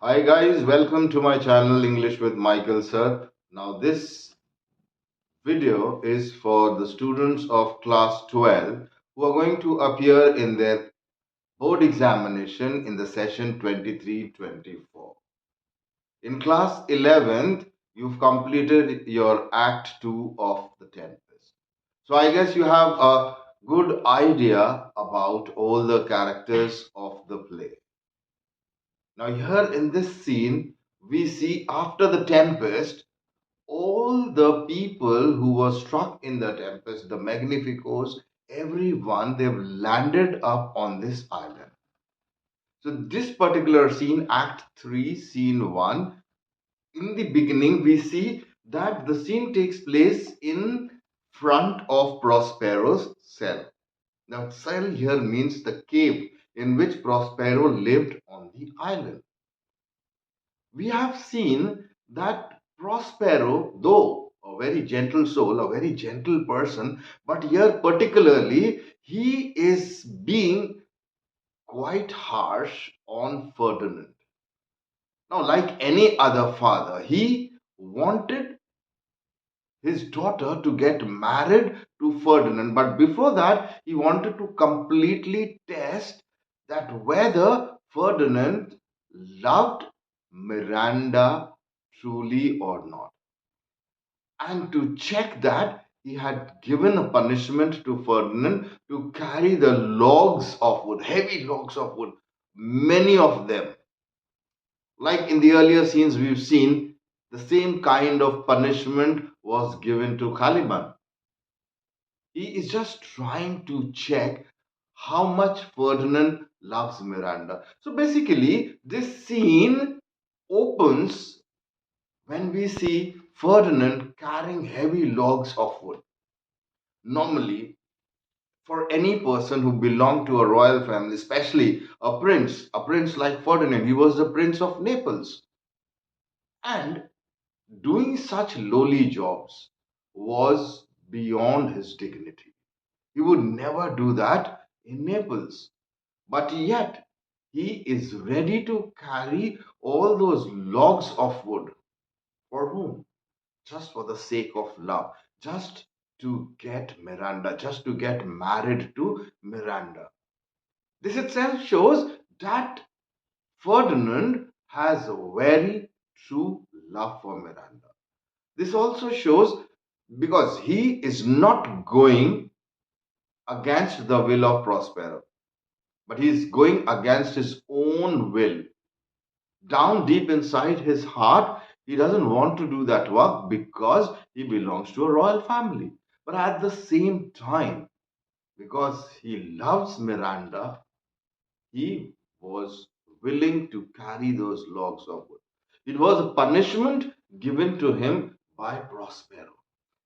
Hi guys, welcome to my channel English with Michael sir. Now this video is for the students of class 12 who are going to appear in their board examination in the session 23-24. In class 11th, you've completed your act 2 of the Tempest. So I guess you have a good idea about all the characters of the play. Now, here in this scene, we see after the tempest, all the people who were struck in the tempest, the Magnificos, everyone, they've landed up on this island. So, this particular scene, Act 3, Scene 1, in the beginning, we see that the scene takes place in front of Prospero's cell. Now, cell here means the cave in which Prospero lived on the island. We have seen that Prospero, though a very gentle soul, a very gentle person, but here particularly he is being quite harsh on Ferdinand. Now, like any other father, he wanted his daughter to get married to Ferdinand, but before that, he wanted to completely test that whether Ferdinand loved Miranda truly or not. And to check that, he had given a punishment to Ferdinand to carry the logs of wood, heavy logs of wood, many of them. Like in the earlier scenes, we've seen the same kind of punishment was given to Caliban. He is just trying to check how much Ferdinand loves Miranda. So basically, this scene opens when we see Ferdinand carrying heavy logs of wood. Normally, for any person who belonged to a royal family, especially a prince like Ferdinand, he was the Prince of Naples. And doing such lowly jobs was beyond his dignity. He would never do that in Naples. But yet, he is ready to carry all those logs of wood. For whom? Just for the sake of love. Just to get Miranda. Just to get married to Miranda. This itself shows that Ferdinand has a very true love for Miranda. This also shows because he is not going against the will of Prospero, but he is going against his own will. Down deep inside his heart, he doesn't want to do that work because he belongs to a royal family. But at the same time, because he loves Miranda, he was willing to carry those logs of wood. It was a punishment given to him by Prospero.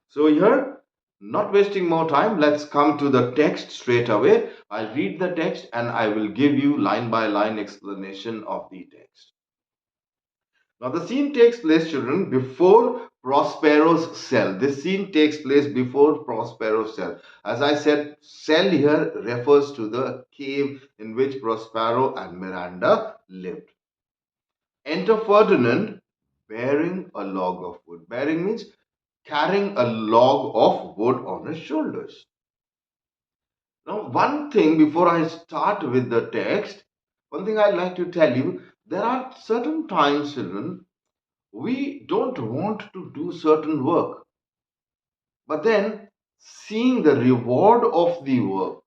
So here, not wasting more time, let's come to the text straight away. I'll read the text and I will give you line by line explanation of the text. Now the scene takes place, children, before Prospero's cell. This scene takes place before Prospero's cell. As I said, cell here refers to the cave in which Prospero and Miranda lived. Enter Ferdinand bearing a log of wood. Bearing means carrying a log of wood on his shoulders. Now, one thing before I start with the text, one thing I'd like to tell you, there are certain times, children, we don't want to do certain work, but then seeing the reward of the work,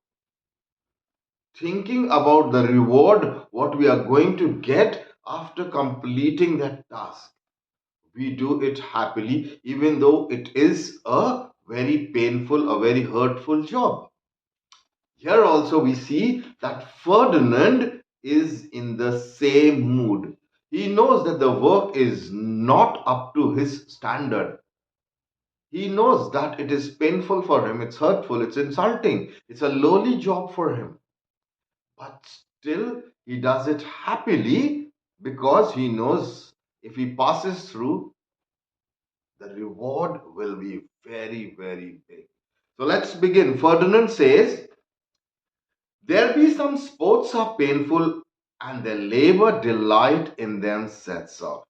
thinking about the reward, what we are going to get after completing that task, we do it happily, even though it is a very painful, a very hurtful job. Here also we see that Ferdinand is in the same mood. He knows that the work is not up to his standard. He knows that it is painful for him, it's hurtful, it's insulting, it's a lowly job for him. But still, he does it happily because he knows if he passes through, the reward will be very, very big. So let's begin. Ferdinand says, there be some sports are painful and their labor delight in them sets off.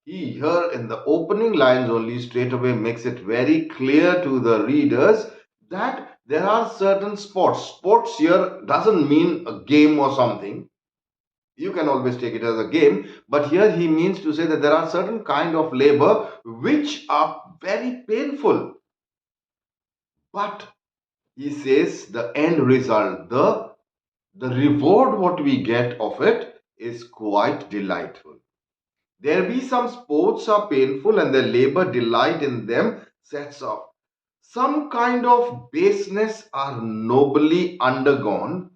He here in the opening lines only straight away makes it very clear to the readers that there are certain sports. Sports here doesn't mean a game or something. You can always take it as a game, but here he means to say that there are certain kind of labor which are very painful. But he says the end result, the reward what we get of it is quite delightful. There be some sports are painful and the labor delight in them sets off. Some kind of baseness are nobly undergone,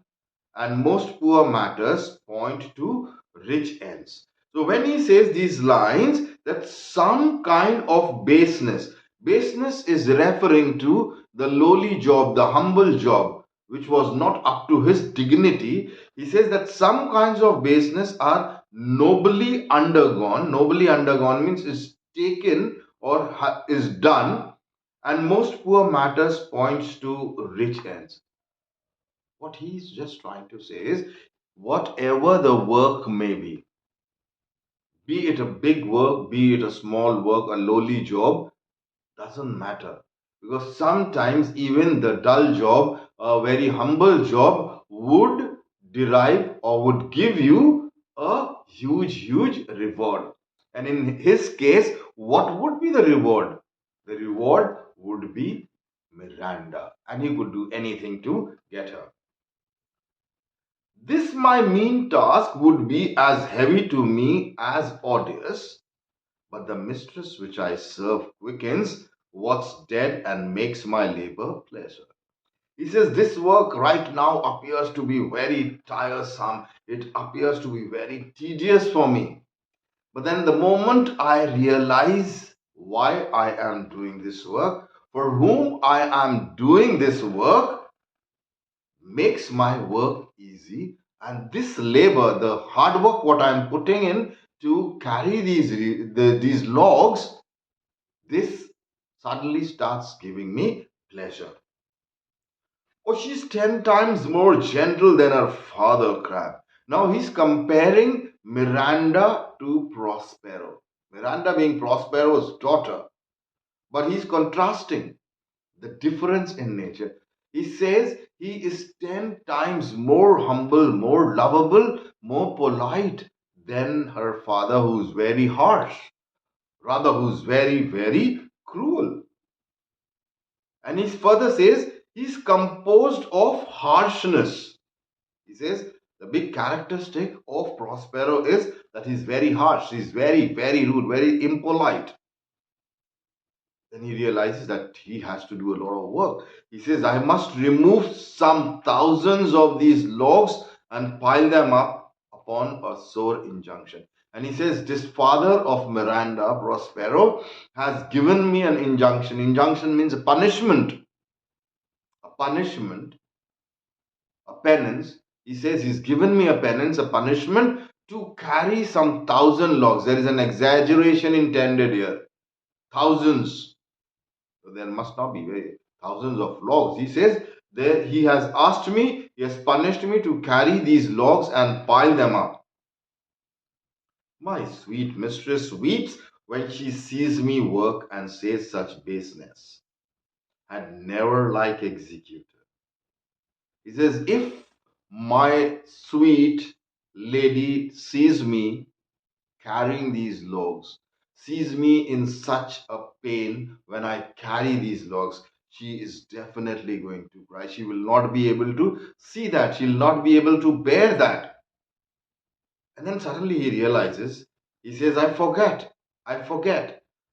and most poor matters point to rich ends. So when he says these lines, that some kind of baseness is referring to the lowly job, the humble job, which was not up to his dignity. He says that some kinds of baseness are nobly undergone. Nobly undergone means is taken or is done, and most poor matters points to rich ends. What he's just trying to say is, whatever the work may be it a big work, be it a small work, a lowly job, doesn't matter. Because sometimes even the dull job, a very humble job, would derive or would give you a huge reward. And in his case, what would be the reward? The reward would be Miranda, and he could do anything to get her. This my mean task would be as heavy to me as odious, but the mistress which I serve quickens what's dead and makes my labor pleasure. He says this work right now appears to be very tiresome. It appears to be very tedious for me. But then the moment I realize why I am doing this work, for whom I am doing this work, makes my work easy, and this labor, the hard work what I'm putting in to carry these logs, this suddenly starts giving me pleasure. Oh, she's 10 times more gentle than her father crab. Now he's comparing Miranda to Prospero, Miranda being Prospero's daughter, but he's contrasting the difference in nature. He says he is 10 times more humble, more lovable, more polite than her father, who's very harsh, rather, who's very cruel. And he further says he's composed of harshness. He says the big characteristic of Prospero is that he's very harsh, he's very rude, very impolite. Then he realizes that he has to do a lot of work. He says, I must remove some thousands of these logs and pile them up upon a sore injunction. And he says, this father of Miranda, Prospero, has given me an injunction. Injunction means a punishment. A punishment, a penance. He says he's given me a penance, a punishment to carry some 1,000 logs. There is an exaggeration intended here. Thousands. So there must not be thousands of logs. He says that he has asked me, he has punished me to carry these logs and pile them up. My sweet mistress weeps when she sees me work and says such baseness, and never like executed. He says, if my sweet lady sees me carrying these logs, sees me in such a pain when I carry these logs, she is definitely going to cry. She will not be able to see that. She'll not be able to bear that. And then suddenly he realizes, he says, I forget.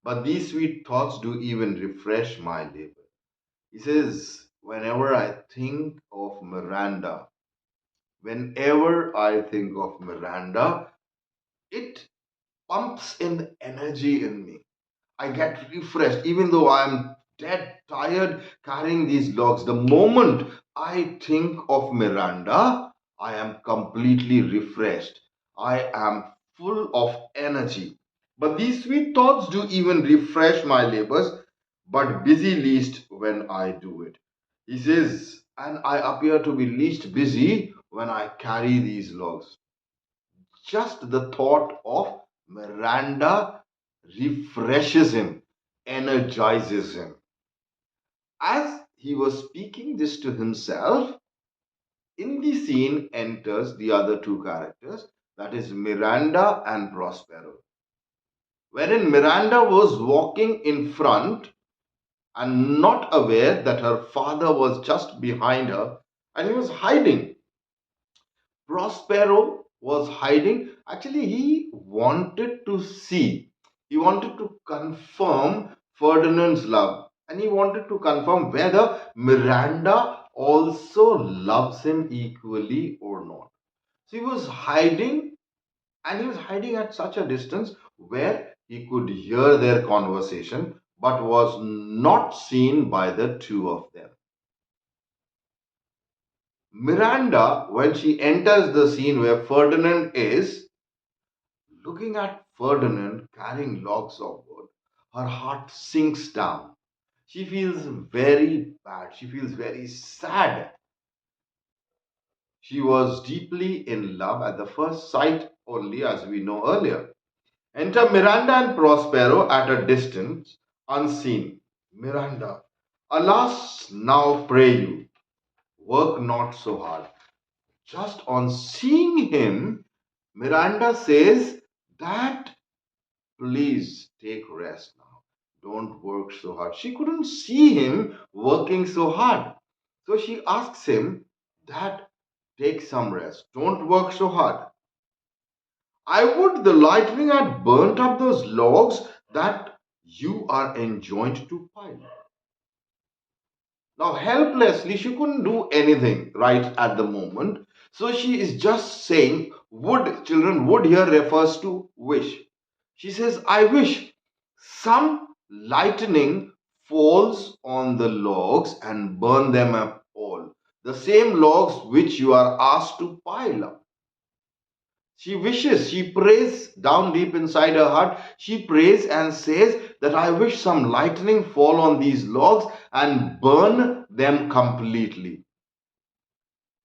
But these sweet thoughts do even refresh my labor. He says, whenever I think of Miranda, it pumps in energy in me. I get refreshed, even though I'm dead tired carrying these logs. The moment I think of Miranda, I am completely refreshed. I am full of energy. But these sweet thoughts do even refresh my labors, but busy least when I do it. He says, and I appear to be least busy when I carry these logs. just the thought of Miranda refreshes him, energizes him. As he was speaking this to himself, in the scene enters the other two characters, that is Miranda and Prospero. Wherein Miranda was walking in front and not aware that her father was just behind her and he was hiding. Prospero was hiding. Actually, he wanted to see, he wanted to confirm Ferdinand's love, and he wanted to confirm whether Miranda also loves him equally or not. So he was hiding, and he was hiding at such a distance where he could hear their conversation but was not seen by the two of them. Miranda, when she enters the scene where Ferdinand is, looking at Ferdinand carrying logs of wood, her heart sinks down. She feels very bad. She feels very sad. She was deeply in love at the first sight only, as we know earlier. Enter Miranda and Prospero at a distance, unseen. Miranda, alas, now pray you, work not so hard. Just on seeing him, Miranda says that please take rest now. Don't work so hard. She couldn't see him working so hard. So she asks him that take some rest. Don't work so hard. I would the lightning had burnt up those logs that you are enjoined to pile. Now, helplessly, she couldn't do anything right at the moment. So she is just saying, would, children, would here refers to wish. She says, I wish some lightning falls on the logs and burn them up all. The same logs which you are asked to pile up. She wishes, she prays down deep inside her heart. She prays and says that I wish some lightning fall on these logs and burn them completely.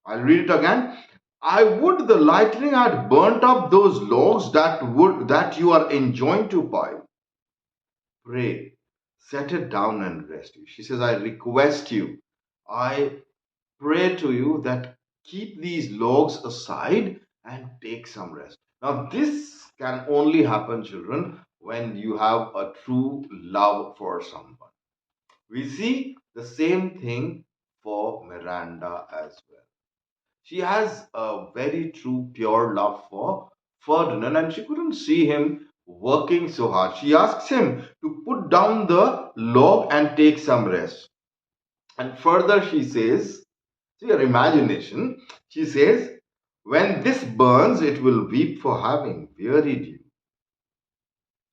I'll read it again. I would the lightning had burnt up those logs that you are enjoined to pile. Pray, set it down and rest you. She says, I request you, I pray to you that keep these logs aside and take some rest. Now, this can only happen, children, when you have a true love for someone. We see the same thing for Miranda as well. She has a very true, pure love for Ferdinand, and she couldn't see him working so hard. She asks him to put down the log and take some rest. And further, she says, see your imagination, she says, when this burns, it will weep for having wearied you.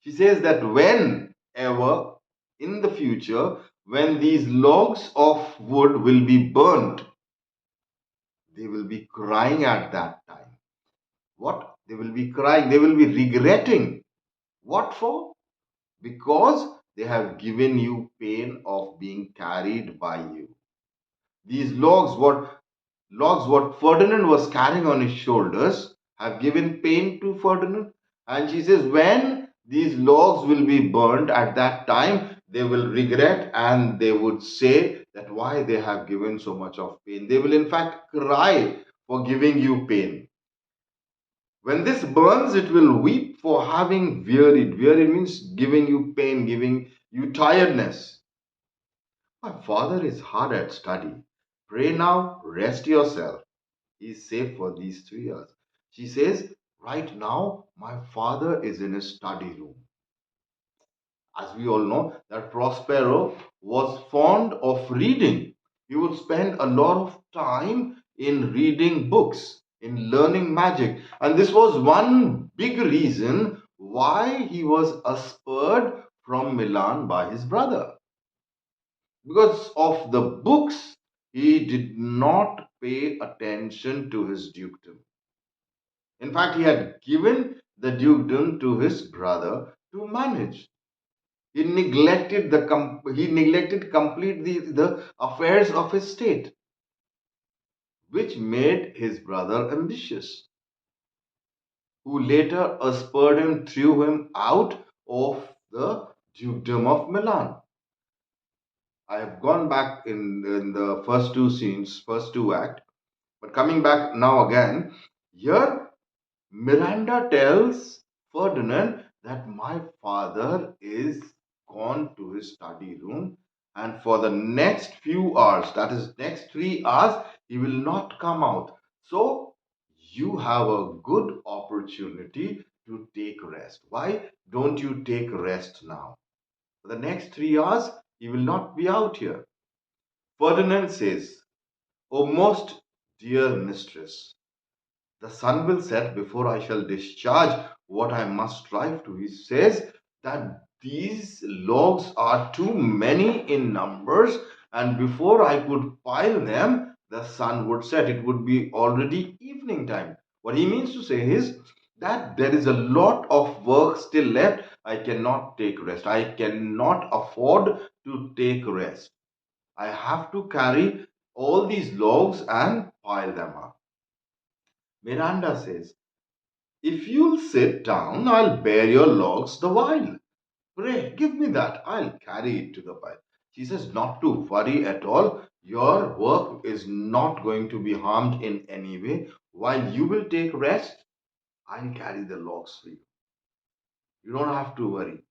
She says that whenever in the future, when these logs of wood will be burnt, they will be crying at that time. What? They will be crying, they will be regretting. What for? Because they have given you pain of being carried by you. These what Ferdinand was carrying on his shoulders have given pain to Ferdinand. And she says, when these logs will be burned at that time, they will regret and they would say that why they have given so much of pain. They will in fact cry for giving you pain. When this burns, it will weep for having wearied. Wearied means giving you pain, giving you tiredness. My father is hard at study. Pray now, rest yourself. He is safe for these 3 years. She says, right now, my father is in his study room. As we all know, that Prospero was fond of reading. He would spend a lot of time in reading books, in learning magic. And this was one big reason why he was expelled from Milan by his brother. Because of the books, he did not pay attention to his dukedom. In fact, he had given the dukedom to his brother to manage. He neglected completely the affairs of his state, which made his brother ambitious. who later spurred him, threw him out of the dukedom of Milan. I have gone back in the first two scenes, first two acts, but coming back now again, here Miranda tells Ferdinand that my father is gone to his study room, and for the next few hours, that is next 3 hours, he will not come out. So you have a good opportunity to take rest. Why don't you take rest now? For the next 3 hours, he will not be out here. Ferdinand says, O most dear mistress, the sun will set before I shall discharge what I must strive to. He says that these logs are too many in numbers, and before I could pile them, the sun would set. It would be already evening time. What he means to say is that there is a lot of work still left. I cannot take rest. I cannot afford to take rest. I have to carry all these logs and pile them up. Miranda says, if you'll sit down, I'll bear your logs the while. Pray, give me that. I'll carry it to the pile. She says, not to worry at all. Your work is not going to be harmed in any way. While you will take rest, I'll carry the logs for you. You don't have to worry.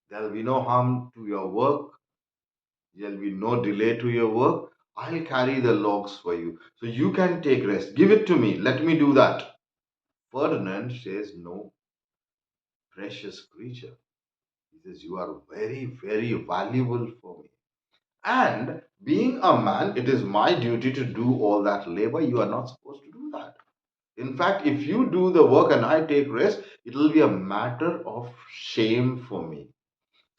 There'll be no harm to your work. There'll be no delay to your work. I'll carry the logs for you. So you can take rest. Give it to me. Let me do that. Ferdinand says, no, precious creature. He says, you are very, very valuable for me. And being a man, it is my duty to do all that labor. You are not supposed to do that. In fact, if you do the work and I take rest, it will be a matter of shame for me.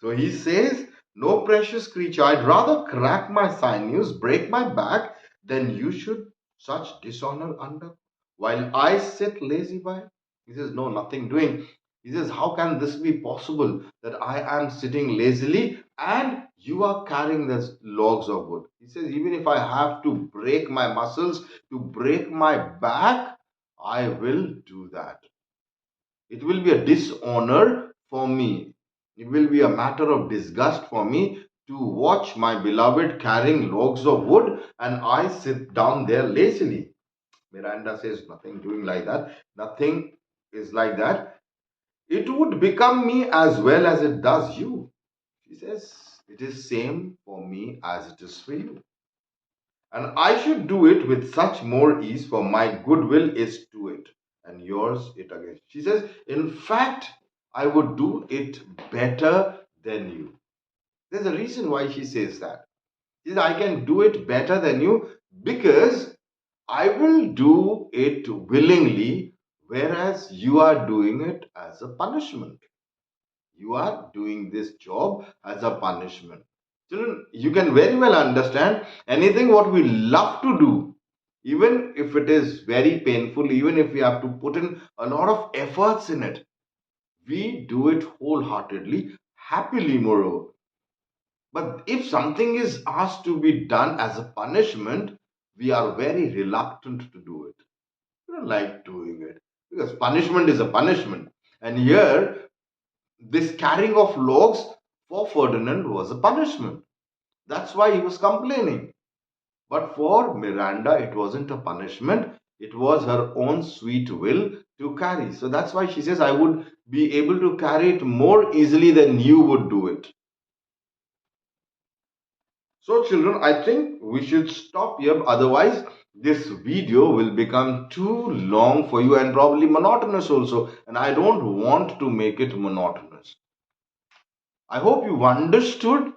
So he says, no precious creature, I'd rather crack my sinews, break my back, than you should such dishonor under, while I sit lazy by. He says, no, nothing doing. He says, how can this be possible that I am sitting lazily and you are carrying the logs of wood? He says, even if I have to break my muscles, to break my back, I will do that. It will be a dishonor for me. It will be a matter of disgust for me to watch my beloved carrying logs of wood and I sit down there lazily. Miranda says, nothing doing like that. Nothing is like that. It would become me as well as it does you. She says, it is same for me as it is for you. And I should do it with such more ease, for my goodwill is to it, and yours it again. She says, in fact, I would do it better than you. There's a reason why she says that. She says, I can do it better than you because I will do it willingly, whereas you are doing it as a punishment. You are doing this job as a punishment. Children, you can very well understand anything what we love to do, even if it is very painful, even if we have to put in a lot of efforts in it, we do it wholeheartedly, happily, moreover. But if something is asked to be done as a punishment, we are very reluctant to do it. We don't like doing it because punishment is a punishment. And here, this carrying of logs for Ferdinand was a punishment. That's why he was complaining. But for Miranda, it wasn't a punishment. It was her own sweet will to carry. So that's why she says, I would be able to carry it more easily than you would do it. So children, I think we should stop here. Otherwise, this video will become too long for you and probably monotonous also. And I don't want to make it monotonous. I hope you've understood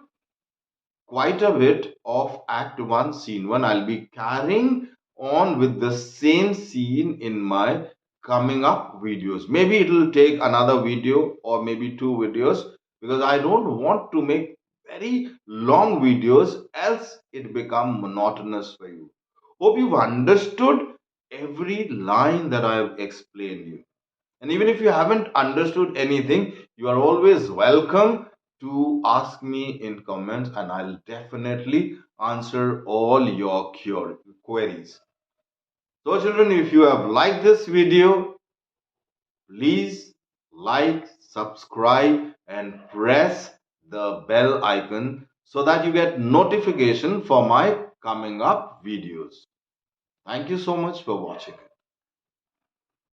quite a bit of Act 1, Scene 1. I'll be carrying on with the same scene in my coming up videos. Maybe it will take another video or maybe two videos because I don't want to make very long videos else it become monotonous for you. Hope you've understood every line that I have explained you. And even if you haven't understood anything, you are always welcome to ask me in comments and I'll definitely answer all your queries. So children, if you have liked this video, please like, subscribe, and press the bell icon so that you get notification for my coming up videos. Thank you so much for watching.